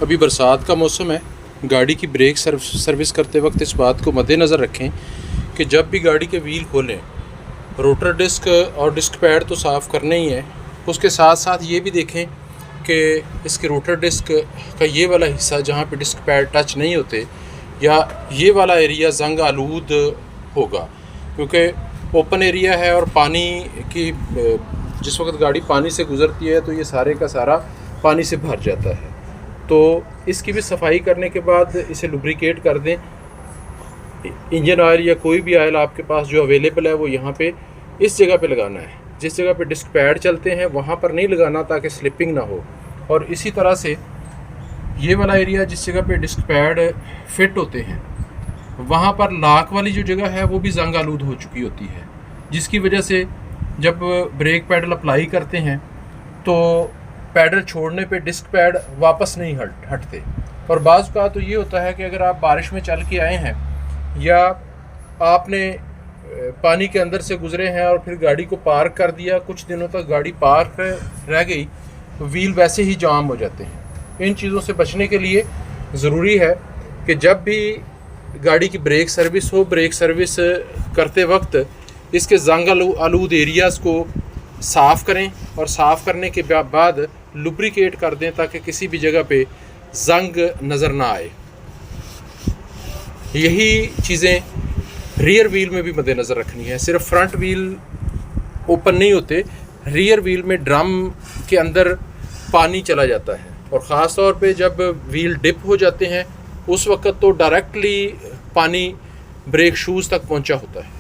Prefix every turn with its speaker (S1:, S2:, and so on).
S1: अभी बरसात का मौसम है। गाड़ी की ब्रेक सर्विस करते वक्त इस बात को मद्देनज़र रखें कि जब भी गाड़ी के व्हील खोलें, रोटर डिस्क और डिस्क पैड तो साफ़ करना ही है, उसके साथ साथ ये भी देखें कि इसके रोटर डिस्क का ये वाला हिस्सा जहाँ पे डिस्क पैड टच नहीं होते या ये वाला एरिया जंग आलूद होगा, क्योंकि ओपन एरिया है और पानी की जिस वक्त गाड़ी पानी से गुज़रती है तो ये सारे का सारा पानी से भर जाता है। तो इसकी भी सफाई करने के बाद इसे लुब्रिकेट कर दें। इंजन ऑयल या कोई भी ऑयल आपके पास जो अवेलेबल है वो यहाँ पे इस जगह पे लगाना है। जिस जगह पे डिस्क पैड चलते हैं वहाँ पर नहीं लगाना ताकि स्लिपिंग ना हो। और इसी तरह से ये वाला एरिया जिस जगह पे डिस्क पैड फिट होते हैं वहाँ पर लाक वाली जो जगह है वो भी जंग आलूद हो चुकी होती है, जिसकी वजह से जब ब्रेक पैडल अप्लाई करते हैं तो पैडल छोड़ने पे डिस्क पैड वापस नहीं हटते। और बाज़ का तो ये होता है कि अगर आप बारिश में चल के आए हैं या आपने पानी के अंदर से गुज़रे हैं और फिर गाड़ी को पार्क कर दिया, कुछ दिनों तक गाड़ी पार्क रह गई तो व्हील वैसे ही जाम हो जाते हैं। इन चीज़ों से बचने के लिए ज़रूरी है कि जब भी गाड़ी की ब्रेक सर्विस हो, ब्रेक सर्विस करते वक्त इसके जंग आलूद एरियाज़ को साफ़ करें और साफ़ करने के बाद लुब्रिकेट कर दें ताकि किसी भी जगह पे जंग नज़र ना आए। यही चीज़ें रियर व्हील में भी मद्देनज़र रखनी है। सिर्फ फ्रंट व्हील ओपन नहीं होते, रियर व्हील में ड्रम के अंदर पानी चला जाता है और ख़ास तौर पे जब व्हील डिप हो जाते हैं उस वक़्त तो डायरेक्टली पानी ब्रेक शूज़ तक पहुंचा होता है।